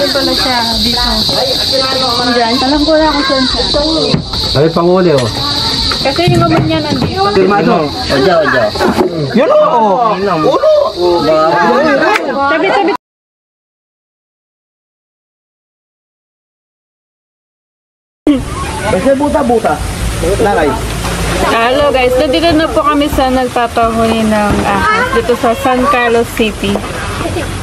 Nandun pala siya dito. Diyan. Alam ko na kung saan siya. Ay, panguli oh. Kasi yung naman niya nandito. Firmado. Ojo. Yun oh. Ulo. Sabi. Kasi buta. Nakay. Hello guys, nandito na po kami sa nagpapahuli ng ahas dito sa San Carlos City,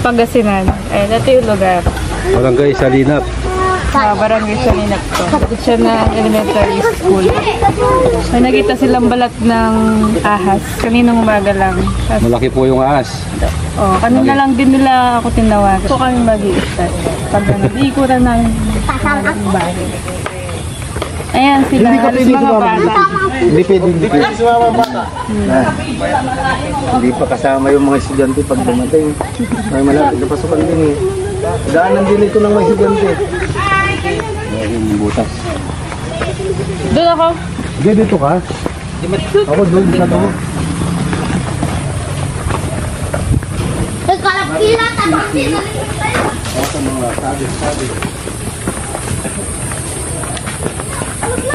Pangasinan. Ito yung lugar. Barangay Salinap. Barangay Salinap to. Dito siya na elementary school. May nakita silang balat ng ahas. Kaninang umaga lang. Malaki po yung ahas. Kanina lang din nila ako tinawagan. So kami mag-i-start. Pag ikutan namin yung bahay. Ayan sila, halos mga bata. Hindi pwede. Si mama bata. Hindi pa kasama yung mga estudyante pag dumating. May malapit na pasukan din eh. Daanan din ito ng mga estudyante. Yung butas. Doon ako. Hindi, dito ka. Ako doon sa doon.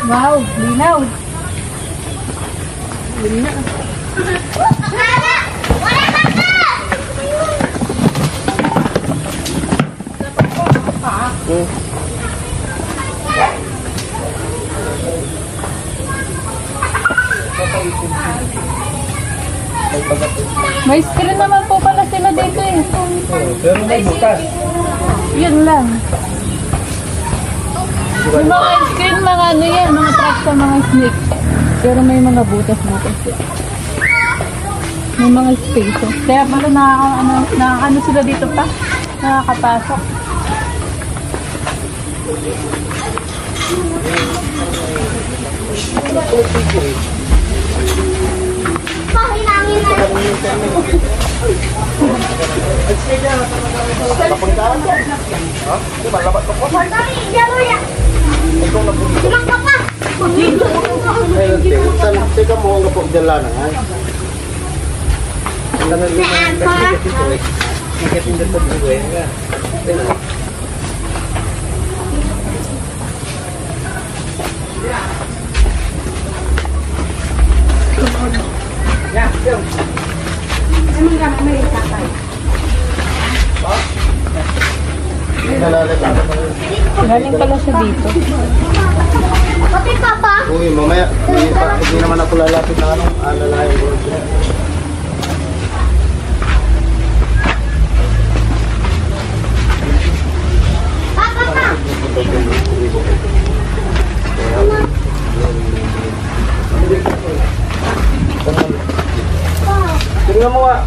Wow, linaw. May screen naman po pala sila dito eh. Pero may butas. Yun lang. Yung mga screen, mga ano yan, mga tracks sa mga snake. Pero may mga butas-butas yan. May mga spaces. Kaya pala nakakano sila dito pa. Nakakapasok. Teka mo ang kapag dala na nga. Galing pala siya dito. Pati papa. Uy, mamaya, hindi naman ako lalapit na alalayan ko. Papa pa. Tingnan mo nga,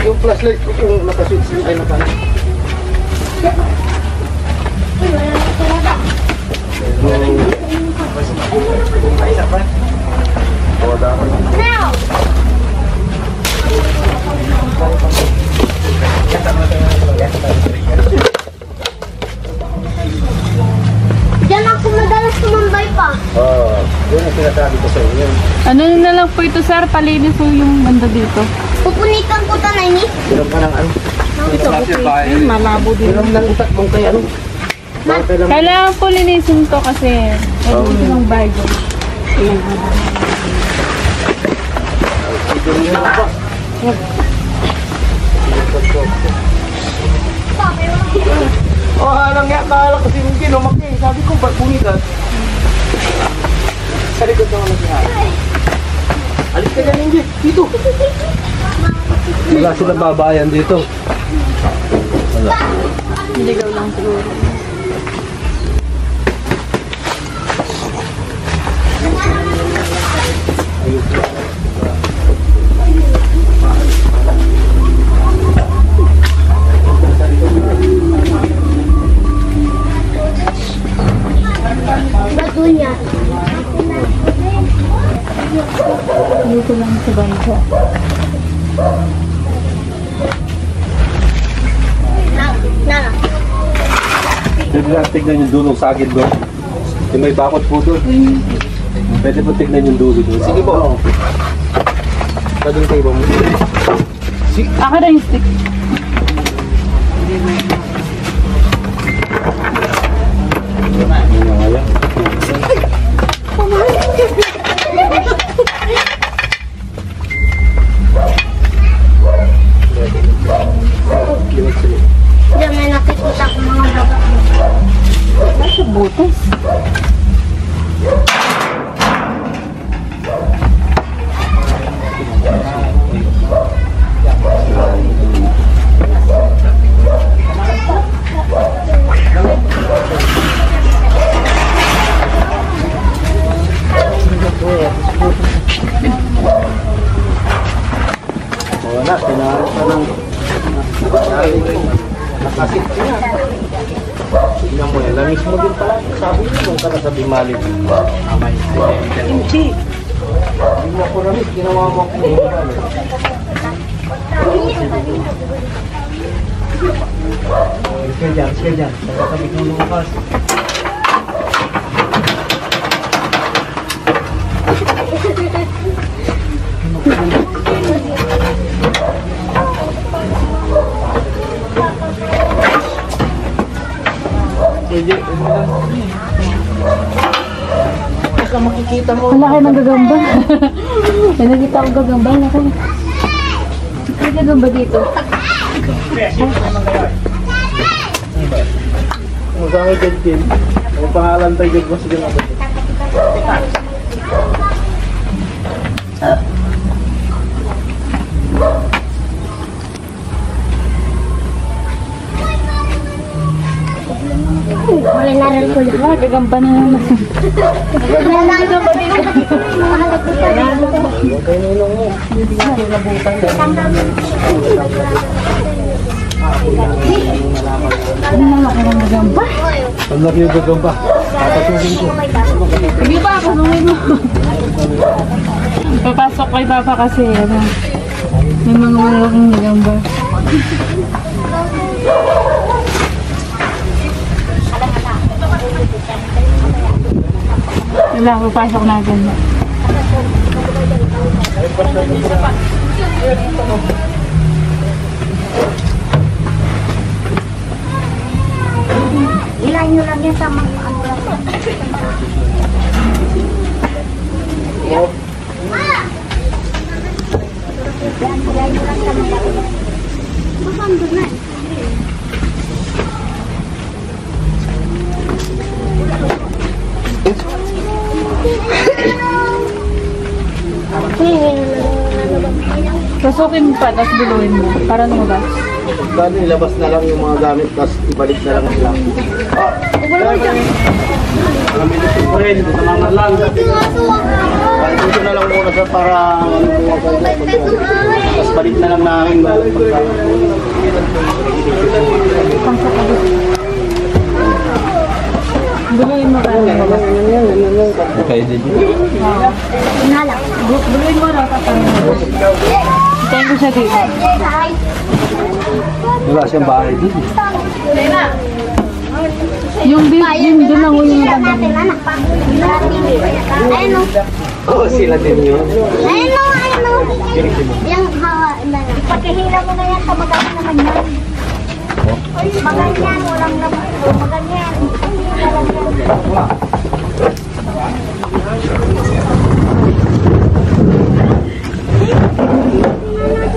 yung flashlight ko kung nakaswitch ay nakanan. Now. Diyan ako madalas tumambay pa. Yun ang sinasabi ko sa inyo. Ano na lang po ito, sir? Palinis po yung banda dito. Pupunikan ko to na ini. Siram ka ng ano? Ito, okay. Malabo din. Siram ng utak mong kay ano? Kailangan po linisin to kasi linisin ng bago. Alang nga, naalala kasi hindi lumaki. Sabi ko, ba't bunigan? Sa likod naman nagsihan. Alis ka dyan, Ingrid. Dito. Wala silang babayan dito. Wala. Ligaw lang siguro. Batunya. Dito lang sa bangko. Nala. Pwede lang tignan yung dulong sa akin doon. Yung may bakot po doon. Pwede po tignan yung dulo doon. Sige po. Pwede kayo ba mo? Ako na yung stick. nakikita ko mga dapat. Nasa butas. Wala, tinarap ka ng nakasit ka na. Tingnan mo yan, langis mo din pala. Sabi mo, kung ka na sa Bimalig. Hindi. Hindi mo ako langis, ginawa mo ako. Sige dyan. Sabi ko lumakas. Baka makikita mo. Ang laki ng gagamba. May nakita ko gagamba. Ang laki. May gagamba dito. Magkakay dyan. Ang pangalan tayo dyan. Sige na ba? Wala na rin ko lang. Gagamba na naman. Wala na rin ko dito. Mahalap ko sa dito. Huwag kayo nilong mo. Ano na laki ng gagamba? Ang laki yung gagamba. Papatugin ko. Sige pa, kasunod mo. Papasok kay Papa kasi ano, may mga malaking gagamba. Wala, papasok natin. Ilahin nyo lang yan sa mga ano lang. Ilahin nyo lang sa mga ano. Masando na eh. Pasukin mo pa, tapos buluin mo. Para lumabas. Dali, ilabas na lang yung mga gamit, tapos ibalik na lang sila. Namilitin ko rin, tamaman lang. Dito na lang muna sa para tapos balik na lang namin. Buluin mo para lumabas. Okay, dito. Inalang. Buluin mo raw, tapos lumabas. Hintayin ko siya dito. Wala siyang bahay dito. Yung doon lang yung natin, anak pa. Ayun o. Oo, sila din yun. Ayun o, ayun o. Yung hawa, pagkihila mo na yan, kamagana naman yan. Maganyan, walang naman. Maganyan.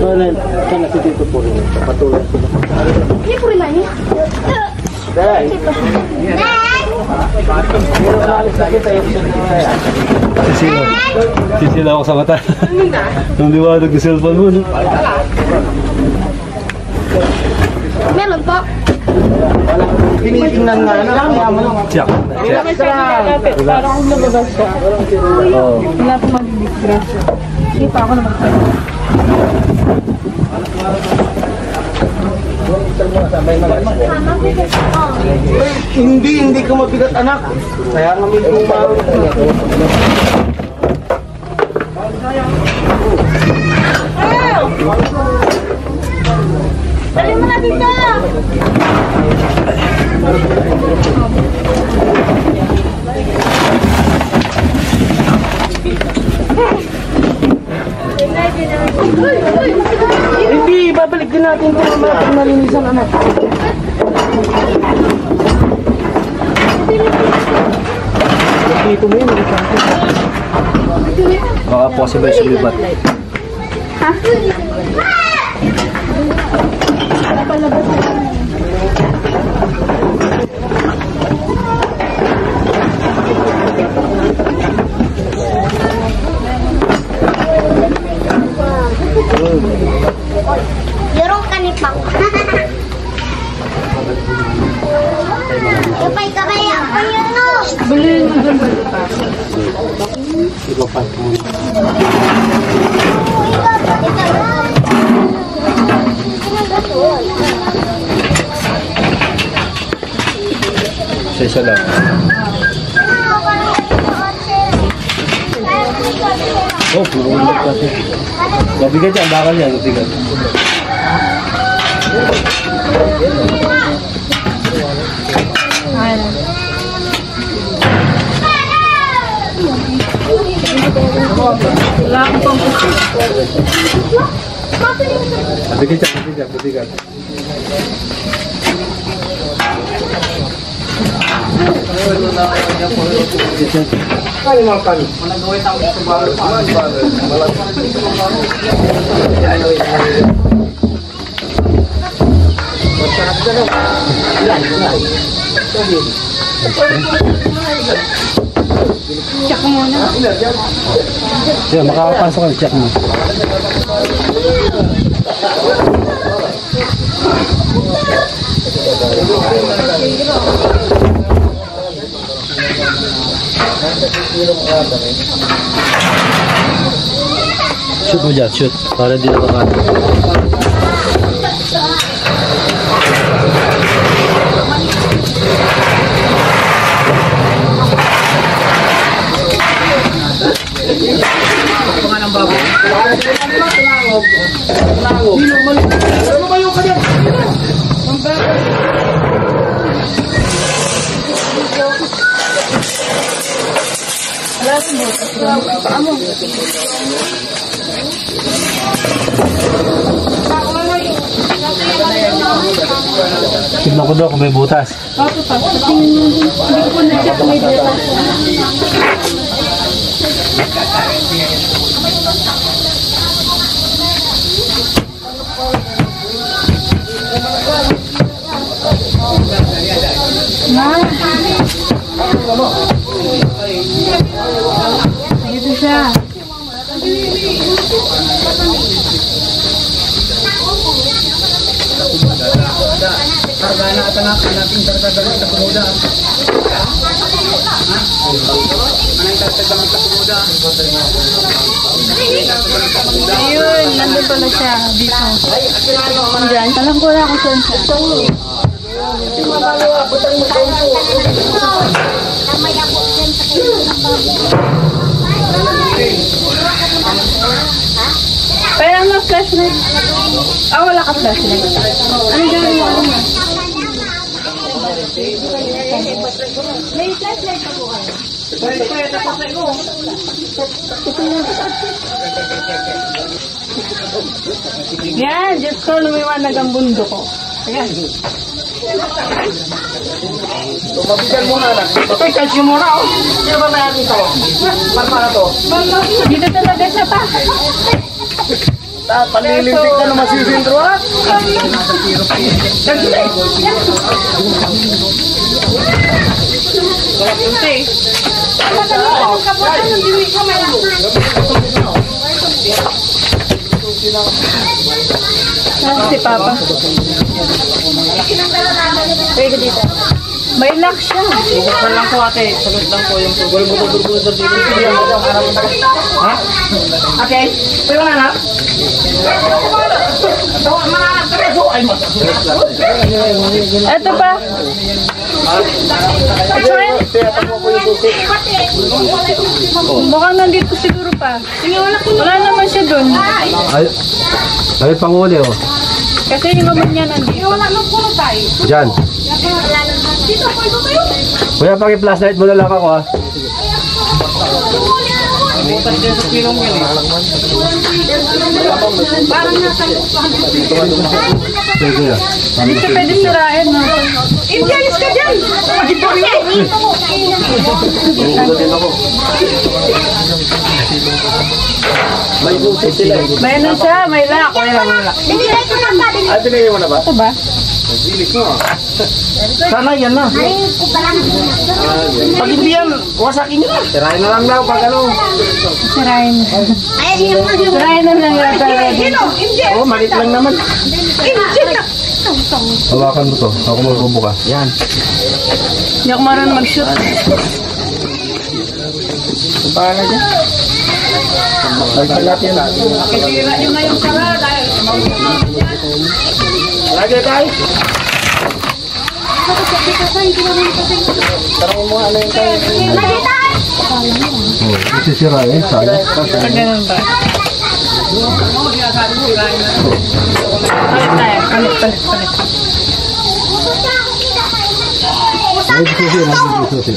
Sana si Tito po rin. Patuloy sila. Hindi po rin man yun. Dahil. Sisila ako sa mata. Nung liwanag ng cellphone mo, no? Meron po. Tinitingnan nga na lang. Check. Check. Para kung lumabas siya. Wala pong mag-disgrasya. Sige pa ako naman. Hindi ko mabigat anak. Kaya nga may kumaro. Dali mo na dito. Hindi, babalik din natin ito mamaya pag nalinisan anak. Dito mo yun, Baka possible sumibat. Ha? Kapay kaya ako yun no. Bilhin mo dun. Isa lang. Oh, puro ulit kasi. Mabigat yan, bakal yan, mabigat. Wala akong pang-pusit. Mabigat yan, mabigat, mabigat. Kali makan. Managawin tayo sa bago pa. Check muna. Yan, makakapasok ka, check mo. Shoot mo dyan, shoot. Para di na makakapasok. Tignan ko daw kung may butas. Opo pa. Tingin mo dun. Hindi ko po na-check may butas. Dito siya. Ayun, nandun pala siya. Dito. Diyan. Alam ko na kung saan siya. Tamay ako dyan sa Pero ang mga flashlight. Ah, wala ka flashlight. Ano gawin mo? Ano mo? May flashlight ako kayo. Yan, Diyos ko, lumiwanag ang bundo ko. Ayan. Mabigat muna lang. Okay, calcium muna oh. Sino ba may atin ito? Para to? Dito talaga siya pa. Palilintik ka na masisintro ha? Si Papa. Pwede dito. May lock siya. Buksan lang po ate. Sagot lang po yung bulbul-bulbul dito. Ha? Okay. Pwede na na? Ito pa. Mukhang nandito siguro pa. Wala naman siya dun. Ay, panguli oh. Kasi yung naman niya nandito. Diyan. Kuya, paki-flashlight mo na lang ako ah. Pwede ah. Hindi siya pwede sirain. Indianis ka dyan! Ugutin ako. May busit sila eh. May ano siya, may lock. Binigay ko na pa. Ay, pinigay mo na ba? Ito ba? Bilis mo ah. Sana yan na. Narinig ko pala na Pag hindi yan, wasakin nyo na. Tirahin na lang daw pag ano. Sirain. Ay, yun mo. Sirain na lang yata. Oo, malit lang naman. Hawakan mo to. Ako magbubukas. Yan. Hindi ako marunong mag-shoot. Bahala dyan. Pagkalat yan. Kitira nyo na yung sara dahil Lagi tayo. Tarong mo ano yung tayo. Isisira eh. Sayang. ganun ba? Palit tayo. Palit. Ay, susi. Susi.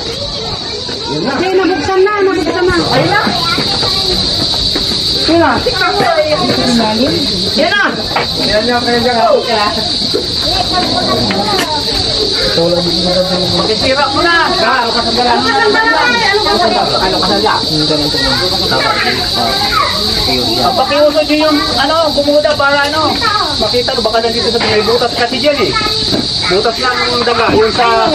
Okay, nabuksan na. Ayun na. Yan na. Yan na. Yan yung kaya dyan. Sira mo na. Ano ka sa galang? Pakiusod nyo yung bumuda para makita baka nandito sa may butas kasi dyan eh. Butas lang ng daga. Yung sa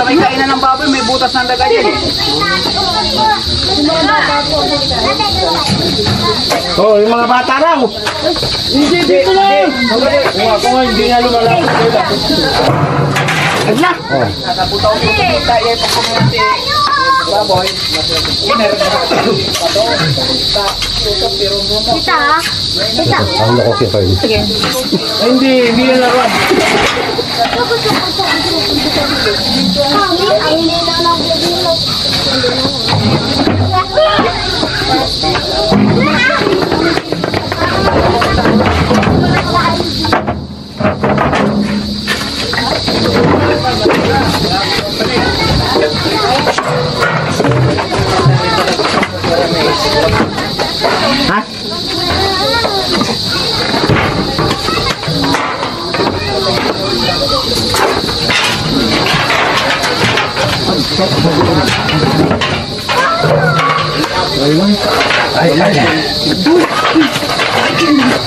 may kainan ng baboy may butas ng daga dyan eh. Oh, yung mga bata raw. Hindi dito lang. Ako nga, hindi nga lumalapit. Agla! Nakapunta ko sa tayo pa kumunti. Baboy. Kita. Ang lako siya kayo. Sige. Hindi yan laruan.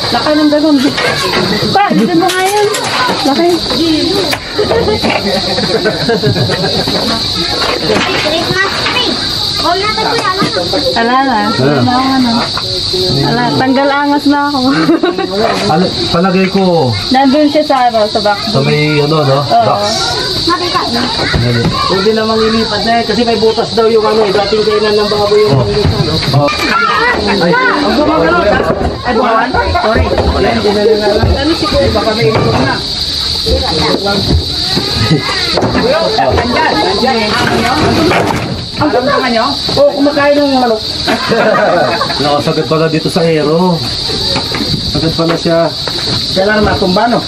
Laki ng ganun. Pa, dito mo nga yan. Laki. Christmas tree. All natin ko yan. Ala na. Ala, tanggal angas na ako. Palagay ko Nandun siya sa box. sa may no? Box. Makita niyo. Pwede namang ilipat na kasi may butas daw yung dating kainan ng baboy yung Ay, Ay, buwan? Sorry. Wala, hindi na rin alam. Ano si Kuya? Baka may ilipat na. Nandyan. Ang punta nyo? Oh, kumakain ng manok. nakasagad pala dito sa aero. Sagad pala siya. Kailangan matumba, no?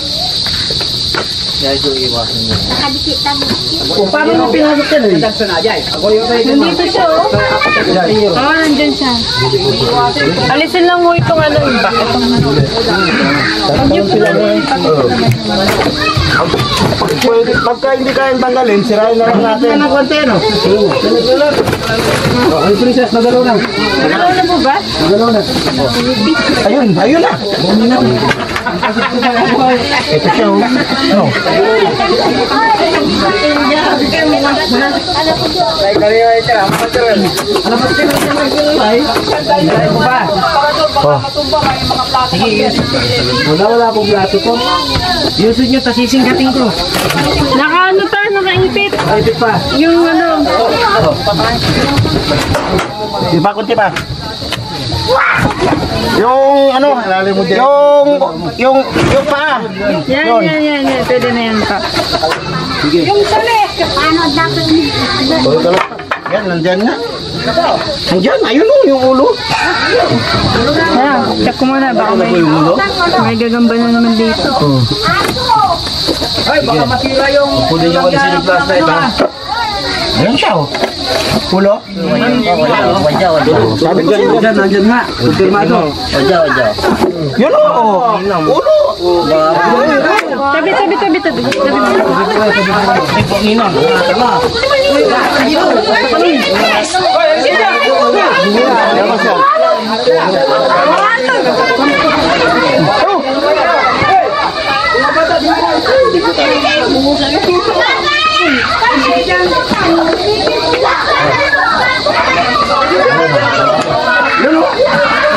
Nakadikit tayo. Kung paano mo pinasok yan eh? Ako yung tayo din. Nandito siya, oh. Oo, nandyan siya. Alisin lang mo itong iba. Huwag niyo po lang Pwede, pagka hindi kayang tanggalin, sirain na lang natin. Ano konti, no? Ay, princess, nagalaw na. Nagalaw na po ba? Nagalaw na. Ayun na. Ito siya, oh. No. Wala akong plato to. Yusod nyo, tasisinggating ko. Nakaano tayo, nakaipit. Ay, ipit pa. Yung Di ba, kunti pa? Yung yung paa. Yan. Pwede na yan pa. Yung tulit. Paano dapat Yan, nandyan nga. Nandyan, ayun o, yung ulo. Kaya, check ko muna. Baka may gagamba na naman dito. Ay, baka masira yung... Kunin yung alisin yung plus na iba. Ayan siya o. Ulo? Sabi ko siya. Nandyan nga. Kumpirmado. Yun o. Ulo. Tabi.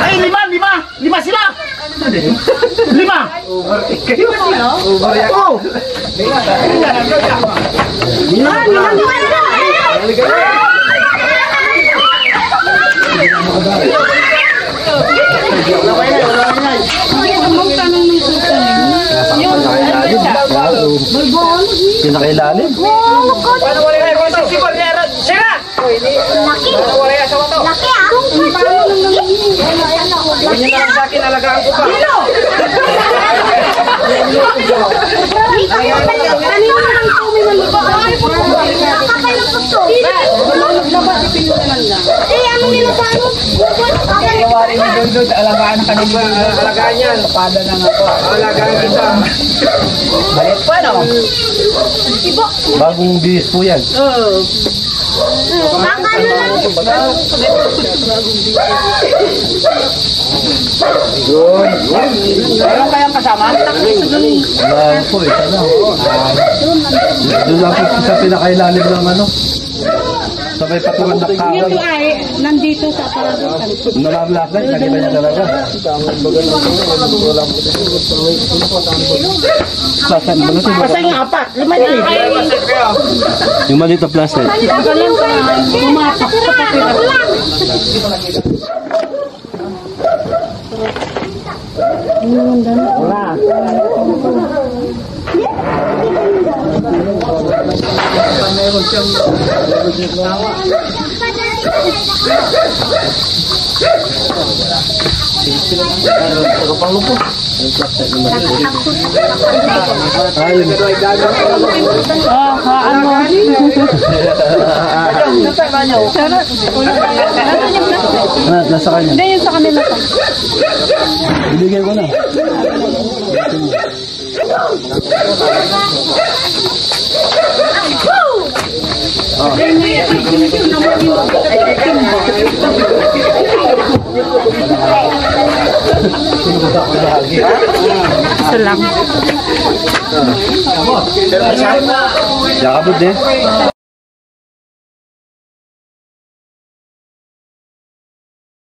Ay, lima sila. 5. Overtake kayo. Overreact. Oh! Pinakailalim. Laki. Laki ah. Laki ah. Sa akin, alagaan ko pa. Nakakapal ng puso. Eh, ano nila sa ano? Alagaan yan. Pada na nga po. Alagaan kita. Balik pa, no? Bagong bihis po yan. Kakano lang. Meron kayang kasama? Wala po eh. Sana. Doon lang po sa pinakailalim ng ano. Sa may patungan na kaway. Ay, nandito sa paradukan. Nalablasan, nakita niya talaga. Plasan naman ito. Pasay nga apat. Lima din. Yung maliit na plastic. Tumatak sa kapila. Wala. Ayun. Nasa kanya. Hindi, yun sa kanila pa. Ibigay ko na. Isa lang. Yakabot eh.